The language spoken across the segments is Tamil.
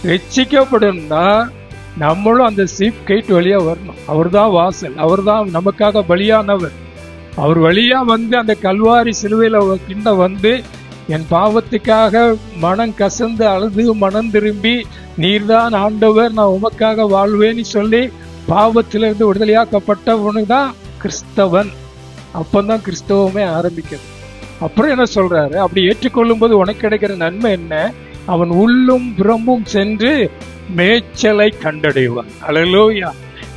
ரட்சிக்கப்படணும்னா நம்மளும் அந்த சீப் கேட் வழியா வரணும். அவர் தான் வாசல், அவர் தான் நமக்காக பலியானவர். அவர் வழியா வந்து அந்த கல்வாரி சிலுவையில கிண்ட வந்து என் பாவத்துக்காக மனம் கசந்து அழுது மனம் திரும்பி நீர்தான் ஆண்டவர், நான் உமக்காக வாழ்வேன்னு சொல்லி பாவத்திலிருந்து விடுதலையாக்கப்பட்டவனுக்கு தான் கிறிஸ்தவன். அப்பந்தான் கிறிஸ்தவமே ஆரம்பிக்கிறது. அப்புறம் என்ன சொல்றாரு, அப்படி ஏற்றுக்கொள்ளும் போது உனக்கு கிடைக்கிற நன்மை என்ன? அவன் உள்ளும் புறமும் சென்று மேய்ச்சலை கண்டடைவான். அல்லேலூயா.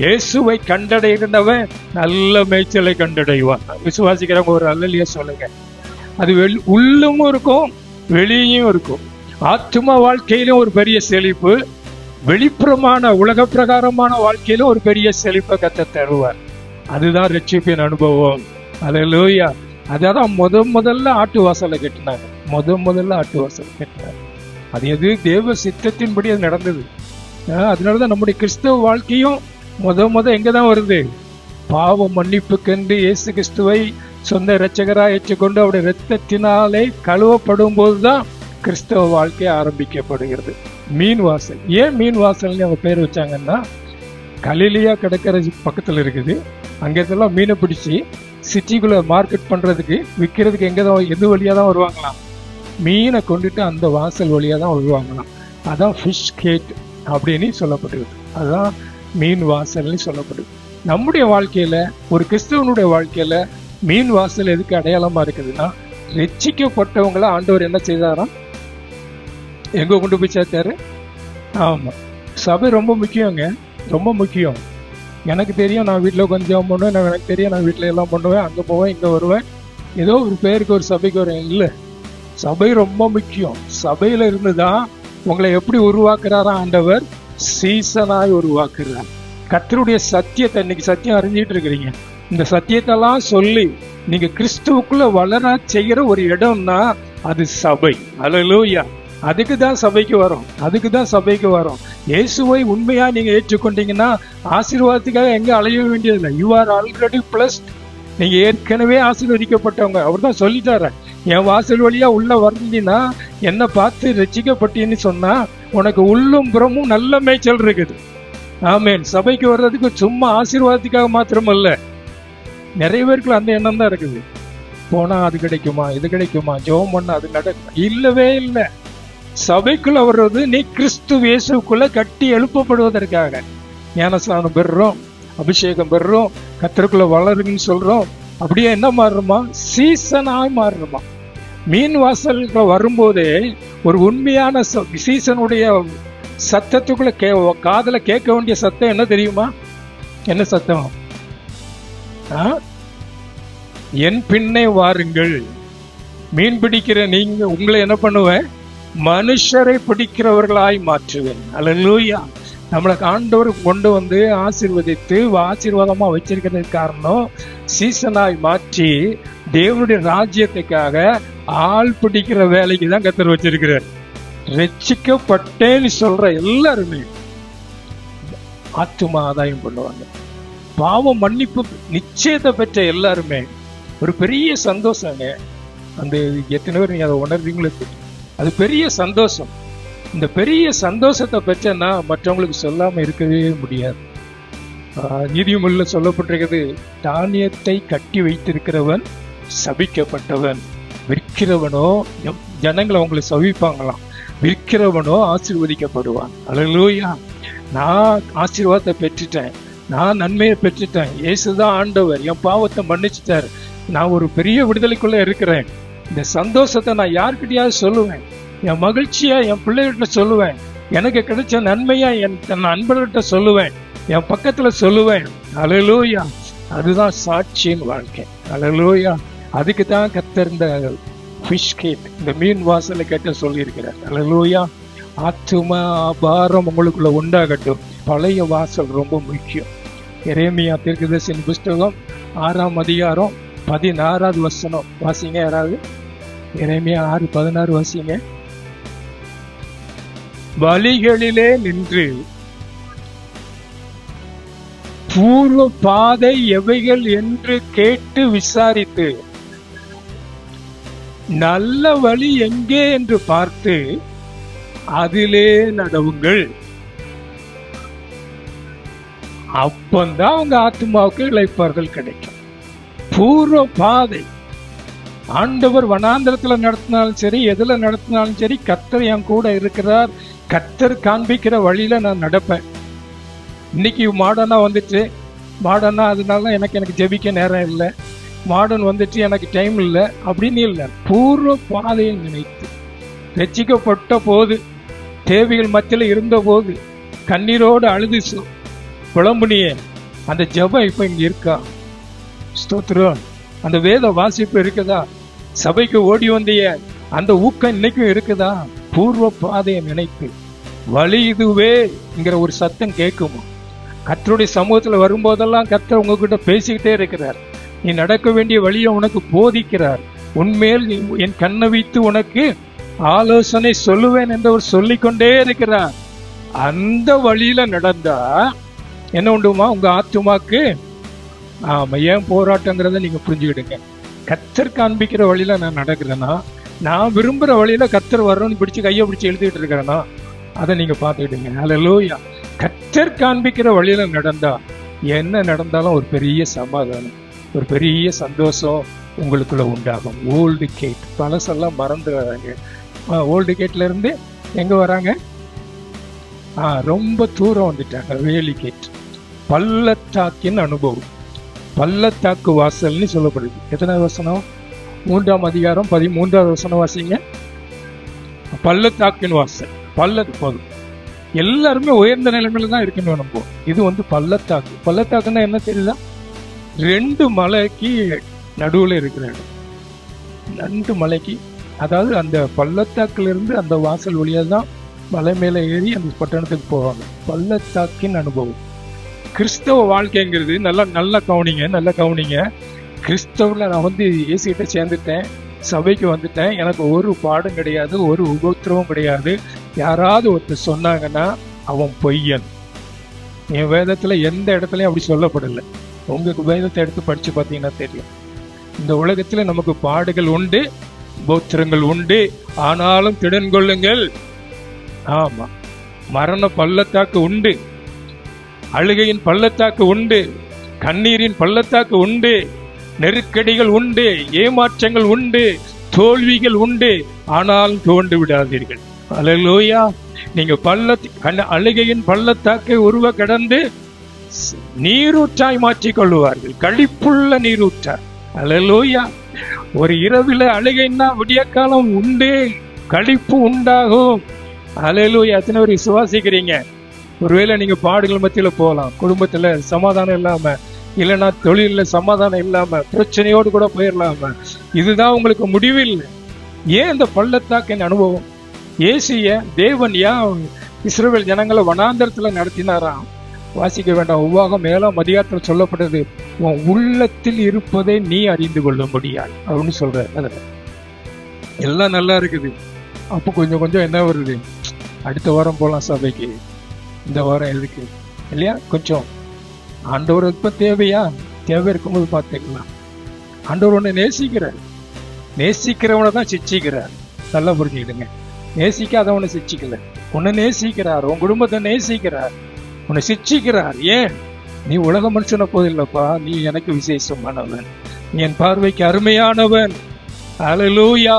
இயேசுவை கண்டடைகிறவன் நல்ல மேய்ச்சலை கண்டடைவான். விசுவாசிக்கிறவங்க ஒரு அல்லேலூயா சொல்லுங்க. அது உள்ளும் இருக்கும் வெளியும் இருக்கும். ஆத்தும வாழ்க்கையிலும் ஒரு பெரிய செழிப்பு, வெளிப்புறமான உலக பிரகாரமான வாழ்க்கையிலும் ஒரு பெரிய செழிப்பை கத்த தருவார். அதுதான் ரட்சிப்பின் அனுபவம். அல்லேலூயா. அதான் முதல்ல ஆட்டு வாசலை கட்டினாங்க. முதல்ல ஆட்டு வாசலை கட்டினாங்க. அது எது? தேவ சித்தத்தின்படி அது நடந்தது. அதனாலதான் நம்முடைய கிறிஸ்தவ வாழ்க்கையும் எங்கதான் வருது? பாவ மன்னிப்புக்கென்று இயேசு கிறிஸ்துவை சொந்த இரட்சகராக ஏற்றுக்கொண்டு அவருடைய இரத்தத்தினாலே கழுவப்படும் போதுதான் கிறிஸ்தவ வாழ்க்கை ஆரம்பிக்கப்படுகிறது. மீன் வாசல். ஏன் மீன் வாசல்னு அவங்க பேர் வச்சாங்கன்னா, கலிலியா கடற்கரை பக்கத்துல இருக்குது. அங்கெல்லாம் மீனை பிடிச்சி சிட்டிக்குள்ள மார்க்கெட் பண்றதுக்கு விற்கிறதுக்கு எங்கதான் எது வழியா தான் வருவாங்களாம்? மீனை கொண்டுட்டு அந்த வாசல் வழியா தான் வருவாங்களாம். அதான் ஃபிஷ் கேட் அப்படின்னு சொல்லப்படுது. அதுதான் மீன் வாசல்னு சொல்லப்படுது. நம்முடைய வாழ்க்கையில, ஒரு கிறிஸ்தவனுடைய வாழ்க்கையில மீன் வாசல் எதுக்கு அடையாளமா இருக்குதுன்னா, ரட்சிக்கப்பட்டவங்கள ஆண்டவர் என்ன செய்தாராம்? எங்க கொண்டு போய் சேர்த்தாரு? ஆமா, சபை ரொம்ப முக்கியங்க, ரொம்ப முக்கியம். எனக்கு தெரியும், நான் வீட்டில் கொஞ்சம் பண்ணுவேன், எனக்கு தெரியும் நான் வீட்டில் எல்லாம் பண்ணுவேன், அங்கே போவேன் இங்கே வருவேன், ஏதோ ஒரு பேருக்கு ஒரு சபைக்கு வரேன். இல்லை, சபை ரொம்ப முக்கியம். சபையில இருந்துதான் உங்களை எப்படி உருவாக்குறாரா ஆண்டவர்? சீசனாய் உருவாக்குறார். கர்த்தருடைய சத்தியத்தை, இன்னைக்கு சத்தியம் அறிஞ்சிட்டு இருக்கிறீங்க, இந்த சத்தியத்தெல்லாம் சொல்லி நீங்க கிறிஸ்துவுக்குள்ள வளர செய்யற ஒரு இடம்னா அது சபை. அல்லேலூயா. அதுக்கு தான் சபைக்கு வரும். இயேசுவை உண்மையா நீங்க ஏற்றுக்கொண்டீங்கன்னா ஆசீர்வாதத்துக்காக எங்க அலைய வேண்டியதில்லை. You are already blessed. நீங்க ஏற்கனவே ஆசீர்வதிக்கப்பட்டவங்க. அவர் தான் சொல்லிட்டாரு, என் வாசல் வழியா உள்ள வந்தீங்கன்னா, என்னை பார்த்து ரட்சிக்கப்பட்டீன்னு சொன்னா உனக்கு உள்ளும் புறமும் நல்ல மேய்ச்சல் இருக்குது. ஆமேன். சபைக்கு வர்றதுக்கு சும்மா ஆசீர்வாதத்துக்காக மாத்திரமல்ல, நிறைய பேருக்கு அந்த எண்ணம் தான் இருக்குது. போனா அது கிடைக்குமா, இது கிடைக்குமா, ஜெபம் பண்ணா அது நடக்குமா? இல்லவே இல்லை. சபைக்குள்ள வர்றது நீ கிறிஸ்து இயேசுக்குள்ள கட்டி எழுப்பப்படுவதற்காக. ஞானஸ்நானம் பெறுறோம், அபிஷேகம் பெறுறோம், கர்த்தருக்குள்ள வளருன்னு சொல்றோம். அப்படியே என்ன மாறுறோமா? சீசனாய் மாறுறோமா? மீன் வாசலுக்கு வரும்போதே ஒரு உண்மையான சீசனுடைய சத்தத்துக்குள்ள காதல கேட்க வேண்டிய சத்தம் என்ன தெரியுமா? என்ன சத்தம்? என் பின்னே வாருங்கள். மீன் பிடிக்கிற நீங்க உங்களை என்ன பண்ணுவேன்? மனுஷரை பிடிக்கிறவர்களாய் மாற்றுவேன். அல்லேலூயா. நம்மளை ஆண்டவர் கொண்டு வந்து ஆசீர்வதித்து ஆசீர்வாதமா வச்சிருக்கிறதுக்கு காரணம், சீசனாய் மாற்றி தேவனுடைய ராஜ்யத்துக்காக ஆள் பிடிக்கிற வேலைக்கு தான் கர்த்தர் வச்சிருக்கிறார். ரட்சிக்கப்பட்டேன்னு சொல்ற எல்லாருமே ஆத்தும ஆதாயம் பண்ணுவாங்க. பாவம் மன்னிப்பு நிச்சயத்தை பெற்ற எல்லாருமே ஒரு பெரிய சந்தோஷங்க. அந்த எத்தனை பேர் நீங்க அதை உணர்றீங்களோ, அது பெரிய சந்தோஷம். இந்த பெரிய சந்தோஷத்தை பெற்றனா மற்றவங்களுக்கு சொல்லாம இருக்கவே முடியாது. நீதிமொழியில சொல்லப்பட்டிருக்கிறது, தானியத்தை கட்டி வைத்திருக்கிறவன் சபிக்கப்பட்டவன், விற்கிறவனோ ஜனங்களை அவங்களை சவிப்பாங்களாம், விற்கிறவனோ ஆசீர்வதிக்கப்படுவான். அல்லேலூயா. நான் ஆசீர்வாதத்தை பெற்றுட்டேன், நான் நன்மையை பெற்றுட்டேன், இயேசுதான் ஆண்டவர், என் பாவத்தை மன்னிச்சுட்டார், நான் ஒரு பெரிய விடுதலைக்குள்ள இருக்கிறேன். இந்த சந்தோஷத்தை நான் யார்கிட்டயாவது சொல்லுவேன், என் மகிழ்ச்சியா என் பிள்ளைகிட்ட சொல்லுவேன், எனக்கு கிடைச்ச நன்மையா என் நண்பர்கிட்ட சொல்லுவேன், என் பக்கத்துல சொல்லுவேன். அல்லேலூயா. அதுதான் சாட்சியின் வாழ்க்கை. அல்லேலூயா. அதுக்கு தான் கர்த்தர் இந்த ஃபிஷ் கேட், இந்த மீன் வாசலை கேட்ட சொல்லி இருக்கிறார். அல்லேலூயா. ஆத்தும பாரம் உங்களுக்குள்ள உண்டாகட்டும். பழைய வாசல் ரொம்ப முக்கியம். எரேமியா தீர்க்கதரிசியின் புஸ்தகம் 6ஆம் அதிகாரம் 16வது வசனம் வாசிங்க யாராவது. எரேமியா 6:16 வாசிங்க. வழிகளிலே நின்று பூர்வ பாதை எவைகள் என்று கேட்டு விசாரித்து நல்ல வழி எங்கே என்று பார்த்து அதிலே நடவுங்கள். அப்பந்தான் உங்க ஆத்மாவுக்கு இளைப்பாறுதல் கிடைக்கும். பூர்வ பாதை ஆண்டவர் வனாந்திரத்துல நடத்தினாலும் சரி, எதுல நடத்தினாலும் சரி, கர்த்தர் என் கூட இருக்கிறார். கர்த்தர் காண்பிக்கிற வழியில நான் நடப்பேன். இன்னைக்கு மாடர்னா வந்துட்டு, மாடர்னா அதனால எனக்கு ஜெபிக்க நேரம் இல்லை, மாடர்ன் வந்துட்டு எனக்கு டைம் இல்லை அப்படின்னு இல்லை. பூர்வ பாதையை நினைத்து ரட்சிக்கப்பட்ட போது, தேவைகள் மத்தியில் இருந்த போது, கண்ணீரோடு அழுது புலம்புனியே அந்த ஜெபம் இப்ப இங்க இருக்கா? ஸ்தோத்திரம். அந்த வேத வாசிப்பு இருக்குதா? சபைக்கு ஓடி வந்திய அந்த ஊக்கம் இன்னைக்கும் இருக்குதா? பூர்வ பாதையை நினைத்து வழி இதுவேங்கிற ஒரு சத்தம் கேட்குமா? கர்த்தருடைய சமூகத்துல வரும்போதெல்லாம் கர்த்தர் உங்ககிட்ட பேசிக்கிட்டே இருக்கிறார். நீ நடக்க வேண்டிய வழியை உனக்கு போதிக்கிறார். உன்மேல் என் கண்ணை வைத்து உனக்கு ஆலோசனை சொல்லுவேன் என்றவர் சொல்லிக்கொண்டே இருக்கிறார். அந்த வழியில நடந்தா என்ன உண்டுமா? உங்க ஆத்துமாக்கு ஏன் போராட்டங்கிறத நீங்க புரிஞ்சுக்கிடுங்க. கர்த்தர் காண்பிக்கிற வழியில நான் நடக்கிறேன்னா, நான் விரும்புற வழியில கர்த்தர் வரணும்னு பிடிச்சு கையை பிடிச்சி எழுதிட்டு இருக்கிறேன்னா அதை நீங்க பார்த்துக்கிடுங்க. அல்லேலூயா. கர்த்தர் காண்பிக்கிற வழியில நடந்தா என்ன நடந்தாலும் ஒரு பெரிய சமாதானம், ஒரு பெரிய சந்தோஷம் உங்களுக்குள்ள உண்டாகும். ஓல்டு கேட் பழசெல்லாம் மறந்து வராங்க. ஓல்டு கேட்ல இருந்து எங்க வராங்க? ரொம்ப தூரம் வந்துட்டாங்க. வேலி கேட், பள்ளத்தாக்கின் அனுபவம். பள்ளத்தாக்கு வாசல்னு சொல்லப்படுது. எத்தனை வசனம்? 3ஆம் அதிகாரம் 13வது வசனம் வாசிங்க. பள்ளத்தாக்கின் வாசல். போதும், எல்லாருமே உயர்ந்த நிலைமையில தான் இருக்கணும் நம்ம. இது பள்ளத்தாக்கு. பள்ளத்தாக்குன்னா என்ன தெரியல? 2 மலைக்கு நடுவுல இருக்கிற இடம். 2 மலைக்கு, அதாவது அந்த பள்ளத்தாக்குல இருந்து அந்த வாசல் வழியா தான் மலை மேல ஏறி அந்த பட்டணத்துக்கு போவாங்க. பள்ளத்தாக்கின் அனுபவம். கிறிஸ்தவ வாழ்க்கைங்கிறது நல்லா கவனிங்க. கிறிஸ்தவர்ல நான் இயேசுகிட்ட சேர்ந்துட்டேன், சபைக்கு வந்துட்டேன், எனக்கு ஒரு பாடம் கிடையாது, ஒரு உபத்திரவம் கிடையாது. யாராவது ஒருத்தர் சொன்னாங்கன்னா அவன் பொய்யன். என் வேதத்துல எந்த இடத்துலயும் அப்படி சொல்லப்படலை. உங்களுக்கு வேதத்தை எடுத்து படிச்சு பார்த்தீங்கன்னா தெரியும். இந்த உலகத்துல நமக்கு பாடுகள் உண்டு, உபத்திரங்கள் உண்டு, ஆனாலும் திடன் கொள்ளுங்கள். ஆமா, மரண பள்ளத்தாக்கு உண்டு, அழுகையின் பள்ளத்தாக்கு உண்டு, கண்ணீரின் பள்ளத்தாக்கு உண்டு, நெருக்கடிகள் உண்டு, ஏமாற்றங்கள் உண்டு, தோல்விகள் உண்டு. ஆனால் துவண்டு விடாதீர்கள். அல்லேலூயா. நீங்க அழுகையின் பள்ளத்தாக்கை உருவ கடந்து நீரூற்றாய் மாற்றிக் கொள்ளுவார்கள். களிப்புள்ள நீரூற்றாய். அல்லேலூயா. ஒரு இரவில் அழுகைன்னா விடிய காலம் உண்டு, களிப்பு உண்டாகும். அல்லேலூயா. எத்தனை பேர் விசுவாசிக்கிறீங்க? ஒருவேளை நீங்க பாடுகள் மத்தியில போகலாம், குடும்பத்துல சமாதானம் இல்லாம, இல்லைன்னா தொழில சமாதானம் இல்லாம, பிரச்சனையோடு கூட போயிடலாம. இதுதான் உங்களுக்கு முடிவு இல்லை. ஏன் இந்த பள்ளத்தாக்கின் அனுபவம்? ஏசிய தேவன் ஏன் இஸ்ரவேல் ஜனங்களை வனாந்தரத்துல நடத்தினாராம்? வாசிக்க வேண்டாம். உவாகம் 7ஆம் அதிகாரத்துல சொல்லப்பட்டது, உன் உள்ளத்தில் இருப்பதை நீ அறிந்து கொள்ள முடியாது அப்படின்னு சொல்ற. அதுல எல்லாம் நல்லா இருக்குது. அப்போ கொஞ்சம் கொஞ்சம் என்ன வருது? அடுத்த வாரம் போலாம் சபைக்கு, இந்த வாரம் எதுக்கு இல்லையா? கொஞ்சம் ஆண்டவர் இப்ப தேவையா? தேவை இருக்கும்போது பார்த்துக்கலாம். ஆண்டவர் உன்னை நேசிக்கிறார். நேசிக்கிறவனை தான் சிச்சிக்கிறார். நல்லா புரிஞ்சுக்கிடுங்க. நேசிக்காதவனை சிச்சிக்கல. உன்னை நேசிக்கிறார், உன் குடும்பத்தை நேசிக்கிறார், உன்னை சிச்சிக்கிறார். ஏன்? நீ உலக மனுஷனை போதில்லப்பா, நீ எனக்கு விசேஷமானவன், நீ என் பார்வைக்கு அருமையானவன். அல்லேலூயா.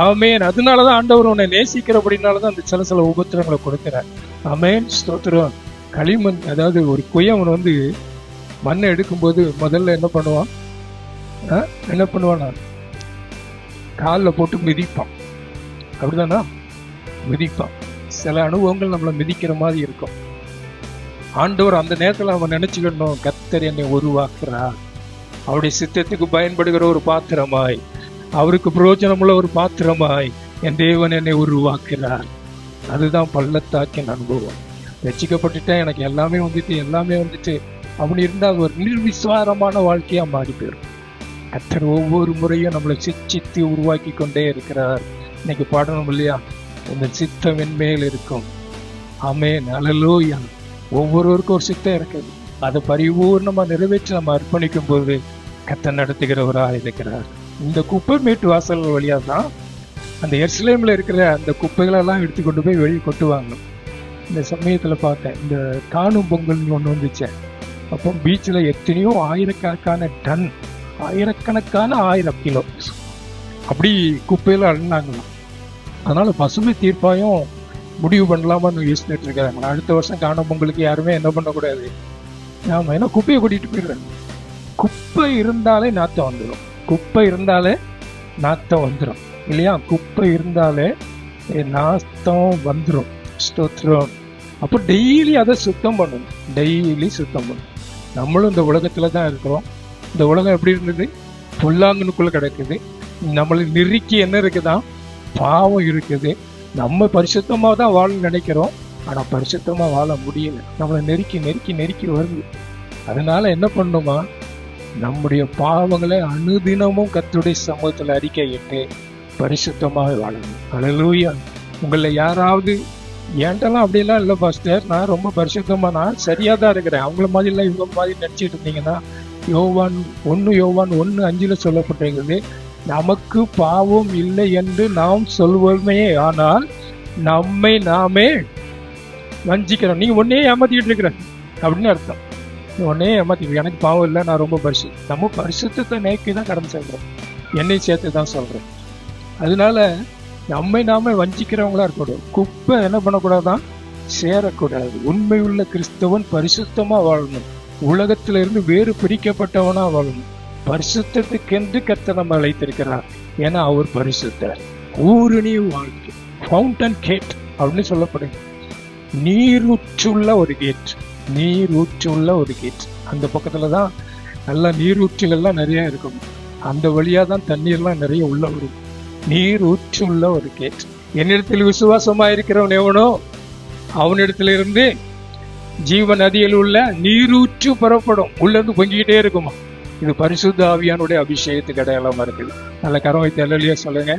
ஆமென். அதனாலதான் ஆண்டவர் உன்னை நேசிக்கிறபடினாலதான் அந்த சில உபத்திரங்களை கொடுக்கிறார். ஆமென். ஸ்தோத்திரம். களிமண், அதாவது ஒரு குயவன் மண்ணை எடுக்கும்போது முதல்ல என்ன பண்ணுவான்? காலில் போட்டு மிதிப்பான். அப்படிதானா? மிதிப்பான். சில அனுபவங்கள் நம்மளை மிதிக்கிற மாதிரி இருக்கும். ஆண்டவர் அந்த நேரத்தில் அவன் நினைச்சுக்கணும், கர்த்தர் என்னை உருவாக்குறார், அவருடைய சித்தத்துக்கு பயன்படுகிற ஒரு பாத்திரமாய், அவருக்கு பிரயோஜனமுள்ள ஒரு பாத்திரமாய் என் தேவன் என்னை உருவாக்குறார். அதுதான் பள்ளத்தாக்கின் அனுபவம். ரட்சிக்கப்பட்டுட்டேன், எனக்கு எல்லாமே வந்துட்டு அப்படி இருந்தால் ஒரு நிர்விஸ்வாரமான வாழ்க்கையா மாறி போயிடும். கர்த்தர் ஒவ்வொரு முறையும் நம்மளை சிச்சித்து உருவாக்கி கொண்டே இருக்கிறார். இன்னைக்கு பாடணும் இல்லையா? இந்த சித்தம் என் மேல் இருக்கும். ஆமென். அல்லேலூயா. ஒவ்வொருவருக்கும் ஒரு சித்தம் இருக்குது. அதை பரிபூர்ணமா நிறைவேற்றி நம்ம அர்ப்பணிக்கும் போது கர்த்தர் நடத்துகிறவராக இருக்கிறார். இந்த குப்பை மேட்டு வாசல் வழியா தான் அந்த எருசலேமில் இருக்கிற அந்த குப்பைகளெல்லாம் எடுத்து கொண்டு போய் வெளியே கொட்டுவாங்க. இந்த சமயத்தில் பார்த்தேன், இந்த காணும் பொங்கல்னு ஒன்று வந்துச்சேன். அப்போ பீச்சில் எத்தனையோ ஆயிரக்கணக்கான டன், ஆயிரக்கணக்கான 1000 கிலோ அப்படி குப்பையில் அழுந்தாங்களாம். அதனால பசுமை தீர்ப்பாயம் முடிவு பண்ணலாமான்னு யோசிச்சுட்டு இருக்காங்க. அடுத்த வருஷம் காணும் பொங்கலுக்கு யாருமே என்ன பண்ணக்கூடாது, ஆமாம், ஏன்னா குப்பையை கூட்டிகிட்டு போயிடுறாங்க. குப்பை இருந்தாலே நாத்தம் வந்துடும், குப்பை இருந்தாலே நாத்தம் வந்துடும் இல்லையா? குப்பை இருந்தாலே நாத்தம் வந்துடும். ஸ்தோத்திரம். அப்போ டெய்லி அதை சுத்தம் பண்ணணும், டெய்லி சுத்தம் பண்ணணும். நம்மளும் இந்த உலகத்துல தான் இருக்கிறோம். இந்த உலகம் எப்படி இருந்தது? புல்லாங்கனுக்குள்ள கிடக்குது. நம்மளை நெருக்கி என்ன இருக்குதான்? பாவம் இருக்குது. நம்ம பரிசுத்தமாக தான் வாழ நினைக்கிறோம், ஆனால் பரிசுத்தமாக வாழ முடியல. நம்மளை நெருக்கி நெருக்கி நெருக்கி வருது. அதனால என்ன பண்ணணுமா? நம்முடைய பாவங்களை அனுதினமும் கர்த்தருடைய சமூகத்தில் அறிக்கையிட்டு பரிசுத்தமாக வாழணும். அல்லேலூயா. உங்களை யாராவது ஏன்ட்டெல்லாம் அப்படியெல்லாம் இல்லை பாஸ்டர், நான் ரொம்ப பரிசுத்தமாக, நான் சரியாக தான் இருக்கிறேன், அவங்கள மாதிரி இல்லை இவங்க மாதிரி நினச்சிட்டு இருந்தீங்கன்னா, யோவான் 1:5 சொல்லப்பட்டிருக்கிறது, நமக்கு பாவம் இல்லை என்று நாம் சொல்வோமே, ஆனால் நம்மை நாமே வஞ்சிக்கிறோம். நீங்க ஒன்னே ஏமாத்திக்கிட்டு இருக்கிற அப்படின்னு அர்த்தம். ஒன்னே ஏமாத்திக்கிட்டு, எனக்கு பாவம் இல்லை, நான் ரொம்ப பரிசுத்தம். நம்ம பரிசுத்தத்தை நேக்கி தான் கடந்து செல்றோம், என்னை சேர்த்து தான் சொல்றேன். அதனால நம்மை நாமே வஞ்சிக்கிறவங்களா இருக்கக்கூடாது. குப்பை என்ன பண்ணக்கூடாதான்? சேரக்கூடாது. உண்மை உள்ள கிறிஸ்தவன் பரிசுத்தமா வாழணும், உலகத்தில இருந்து வேறு பிரிக்கப்பட்டவனா வாழணும். பரிசுத்தத்துக்கென்று கர்த்தர் நம்ம அழைத்திருக்கிறார், ஏன்னா அவர் பரிசுத்தர். ஊரணி வாழ்க்கை, ஃபவுண்டன் கேட் அப்படின்னு சொல்லப்படுது. நீரூற்றுள்ள ஒரு கேட், நீரூற்றுள்ள ஒரு கேட். அந்த பக்கத்துல தான் நல்ல நீரூற்றுகள்லாம் நிறைய இருக்கும். அந்த வழியா தான் தண்ணீர்லாம் நிறைய உள்ள வரும். நீர் ஊற்றுள்ள ஒரு கேட். என்னிடத்தில் விசுவாசமா இருக்கிறவன் எவனோ அவனிடத்திலிருந்து ஜீவ நதியில் உள்ள நீரூற்று புறப்படும், உள்ளது பொங்கிக்கிட்டே இருக்குமா. இது பரிசுத்த ஆவியானுடைய அபிஷேகத்துக்கு அடையாளமா இருக்குது. நல்ல கரம் வைத்து அல்லேலூயா சொல்லுங்க.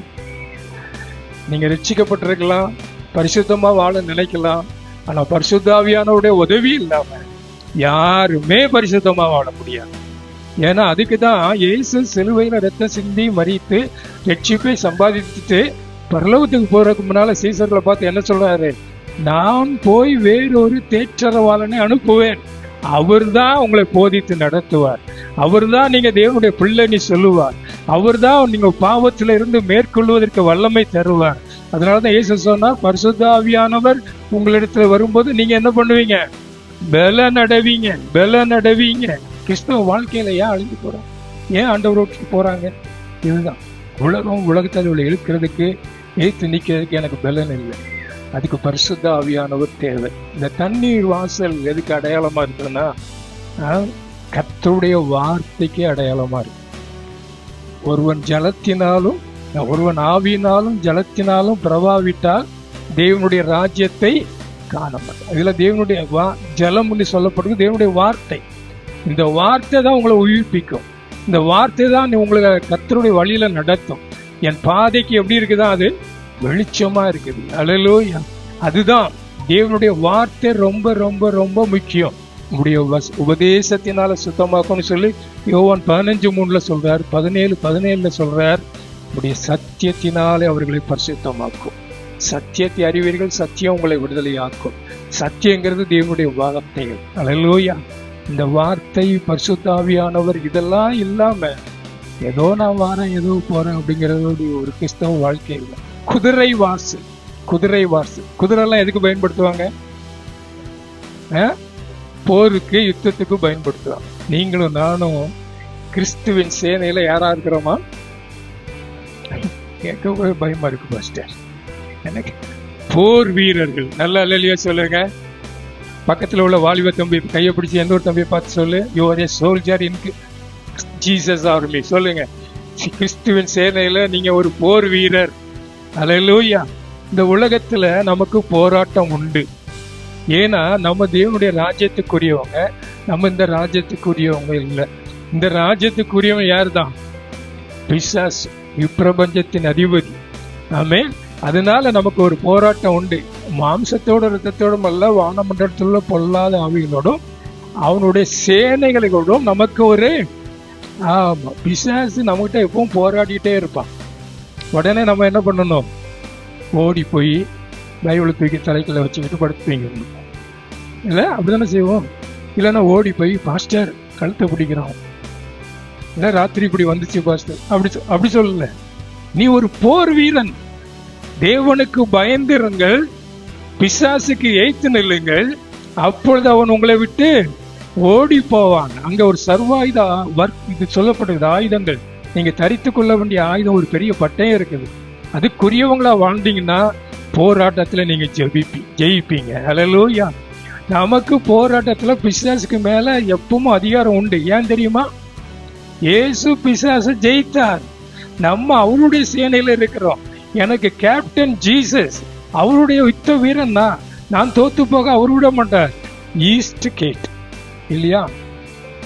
நீங்க ரட்சிக்கப்பட்டிருக்கலாம், பரிசுத்தமா வாழ நினைக்கலாம், ஆனா பரிசுத்த ஆவியானுடைய உதவி இல்லாம யாருமே பரிசுத்தமா வாழ முடியாது. ஏன்னா அதுக்கு தான் இயேசு சிலுவையில ரத்தம் சிந்தி மரித்து ரட்சிப்பை சம்பாதிச்சுட்டு பரலோகத்துக்கு போறதுக்கு முன்னால சீசர்களை பார்த்து என்ன சொல்றாரு? நான் போய் வேறொரு தேற்றரவாளனை அனுப்புவேன், அவர் தான் உங்களை போதித்து நடத்துவார், அவர் தான் நீங்க தேவனுடைய பிள்ளைன்னு சொல்லுவார், அவர் தான் நீங்க பாவத்தில இருந்து மேற்கொள்வதற்கு வல்லமை தருவார். அதனாலதான் இயேசு சொன்னார், பரிசுத்த ஆவியானவர் உங்களிடத்துல வரும்போது நீங்க என்ன பண்ணுவீங்க? பலன் அடைவீங்க, பலன் அடைவீங்க. கிறிஸ்தவ வாழ்க்கையில ஏன் அழிஞ்சு போறோம்? ஏன் ஆண்டவரோட்டுக்கு போறாங்க? இதுதான் உலகத்தில் உள்ள இழுக்கிறதுக்கு ஏத்து நிக்கிறதுக்கு எனக்கு பலன் இல்லை. அதுக்கு பரிசுத்த ஆவியானவர் தேவை. இந்த தண்ணீர் வாசல் எதுக்கு அடையாளமா இருக்குன்னா, கர்த்தருடைய வார்த்தைக்கு அடையாளமா இருக்கு. ஒருவன் ஜலத்தினாலும் ஒருவன் ஆவியினாலும் ஜலத்தினாலும் பிரபாவிட்டால் தேவனுடைய ராஜ்யத்தை காண மாட்டான். இதுல தேவனுடைய ஜலம் சொல்லப்படுது தேவனுடைய வார்த்தை. இந்த வார்த்தை தான் உங்களை உயிர்ப்பிக்கும். இந்த வார்த்தை தான் உங்களை கர்த்தருடைய வழியில நடத்தும். என் பாதைக்கு எப்படி இருக்குதா? அது வெளிச்சமா இருக்குது. அல்லேலூயா. அதுதான் தேவனுடைய வார்த்தை ரொம்ப ரொம்ப ரொம்ப முக்கியம். உங்களுடைய உபதேசத்தினால சுத்தமாக்கும்னு சொல்லி யோவான் 15:3 சொல்றார், 17:17 சொல்றார். உடைய சத்தியத்தினாலே அவர்களை பரிசுத்தமாக்கும். சத்தியத்தை அறிவீர்கள், சத்தியம் உங்களை விடுதலையாக்கும். சத்தியங்கிறது தேவனுடைய வார்த்தைகள். அல்லேலூயா. இந்த வார்த்தை, பரிசுத்த ஆவியானவர், இதெல்லாம் இல்லாம ஏதோ நான் வாரேன் ஏதோ போறேன் அப்படிங்கிறது ஒரு கிறிஸ்தவ வாழ்க்கை இல்லை. குதிரை வாசல், குதிரை வாசல். குதிரை எல்லாம் எதுக்கு பயன்படுத்துவாங்க? போருக்கு, யுத்தத்துக்கு பயன்படுத்துவாங்க. நீங்களும் நானும் கிறிஸ்துவின் சேனையில யாரா இருக்கிறோமா? கேட்க பயமா இருக்கு பாஸ்டர். எனக்கு போர் வீரர்கள். நல்ல அல்லேலூயா சொல்லுங்க. பக்கத்துல உள்ள வாலிப தம்பி கையை பிடிச்சி எந்த ஒரு தம்பியை பார்த்து சொல்லு, you R A soldier in Jesus army. சொல்லுங்க, கிறிஸ்துவின் சேனையில நீங்க ஒரு போர் வீரர். அல்லேலூயா. இந்த உலகத்துல நமக்கு போராட்டம் உண்டு. ஏன்னா நம்ம தேவனுடைய ராஜ்யத்துக்குரியவங்க, நம்ம இந்த ராஜ்யத்துக்குரியவங்க இல்லை. இந்த ராஜ்யத்துக்குரியவங்க யார் தான்? பிசாசு, இப்பிரபஞ்சத்தின் அதிபதி. ஆமென். அதனால நமக்கு ஒரு போராட்டம் உண்டு. மாம்சத்தோட ரத்தத்தோடும் அல்ல, வானமண்டலத்தில் பொல்லாத ஆவிகளோடும் அவனுடைய சேனைகளோடும் நமக்கு ஒரு பிசாசு நம்மகிட்ட எப்பவும் போராடிட்டே இருப்பான். உடனே நம்ம என்ன பண்ணணும்? ஓடி போய் பைபிளை தூக்கி தலைக்குள்ள வச்சுக்கிட்டு படுத்துவீங்க இல்லை? அப்படிதானே செய்வோம். இல்லைன்னா ஓடி போய் பாஸ்டர் கழுத்தை பிடிக்கிறோம், இல்லை ராத்திரி இப்படி வந்துச்சு பாஸ்டர், அப்படி சொல்லல. நீ ஒரு போர் வீரன். தேவனுக்கு பயந்திருங்கள், பிசாசுக்கு எய்த்து நில்லுங்கள், அப்பொழுது அவன் உங்களை விட்டு ஓடி போவான். அங்க ஒரு சர்வாயுத இது சொல்லப்படுகிறது. ஆயுதங்கள், நீங்க தரித்து கொள்ள வேண்டிய ஆயுதம் ஒரு பெரிய பட்டயம் இருக்குது. அதுக்குரியவங்களா வாழ்ந்தீங்கன்னா போராட்டத்துல நீங்க ஜெயிப்பீங்க. ஹல்லேலூயா. நமக்கு போராட்டத்துல பிசாசுக்கு மேல எப்பவும் அதிகாரம் உண்டு. ஏன் தெரியுமா? இயேசு பிசாசு ஜெயித்தார். நம்ம அவருடைய சேனையில இருக்கிறோம். எனக்கு கேப்டன் ஜீசஸ் அவருடைய யுத்த வீரன் தான். நான் தோத்து போக அவர் விட மாட்டார். ஈஸ்ட் கேட் இல்லையா?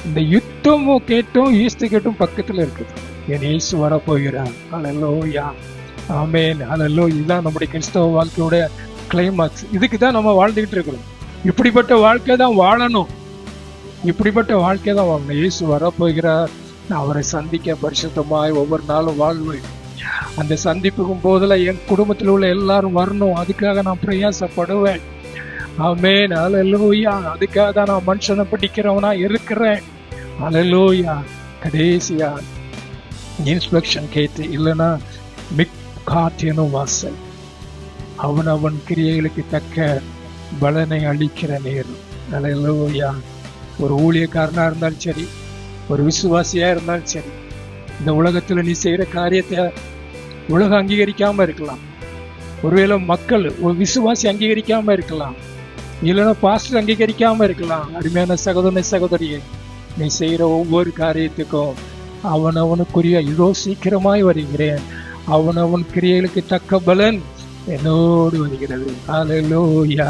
இந்த யுத்தமும் கேட்டும் ஈஸ்ட் கேட்டும் பக்கத்துல இருக்குது. என் இயேசு வரப்போகிறார். ஹல்லேலூயா, ஆமென், ஹல்லேலூயா. இதுதான் நம்முடைய கிறிஸ்தவ வாழ்க்கையோட கிளைமாக்ஸ். இதுக்கு தான் நம்ம வாழ்ந்துகிட்டு இருக்கிறோம். இப்படிப்பட்ட வாழ்க்கை தான் வாழணும். இப்படிப்பட்ட வாழ்க்கை தான் வாழணும். இயேசு வரப்போகிறார். நான் அவரை சந்திக்க பரிசுத்தமாய் ஒவ்வொரு நாளும் வாழ்வேன். அந்த சந்திப்புக்கும் போதுல என் குடும்பத்தில் உள்ள எல்லாரும் வரணும். அதுக்காக நான் பிரயாசப்படுவேன். ஆமென், ஹல்லேலூயா. அதுக்காக தான் நான் மனுஷனை பிடிக்கிறவனா இருக்கிறேன். ஹல்லேலூயா. கடைசியா இன்ஸ்பெக்ஷன் கேட்டு இல்லைன்னா மிக்காத்தினும் வாசல், அவன் கிரியைகளுக்கு தக்க பலனை அளிக்கிற நேரம். ஹல்லேலூயா. ஒரு ஊழியக்காரனா இருந்தாலும் சரி, ஒரு விசுவாசியா இருந்தாலும் சரி, இந்த உலகத்துல நீ செய்யற காரியத்தை உலகம் அங்கீகரிக்காம இருக்கலாம். ஒருவேளை மக்கள் ஒரு விசுவாசி அங்கீகரிக்காம இருக்கலாம், இல்லைன்னா பாஸ்டர் அங்கீகரிக்காம இருக்கலாம். அருமையான சகோதரனை சகோதரியே, நீ செய்யற ஒவ்வொரு காரியத்துக்கும் அவனுக்குரிய இதோ சீக்கிரமாய் வருகிறேன், அவன் கிரியைகளுக்கு தக்க பலன் என்னோடு வருகிறது. ஹல்லேலூயா.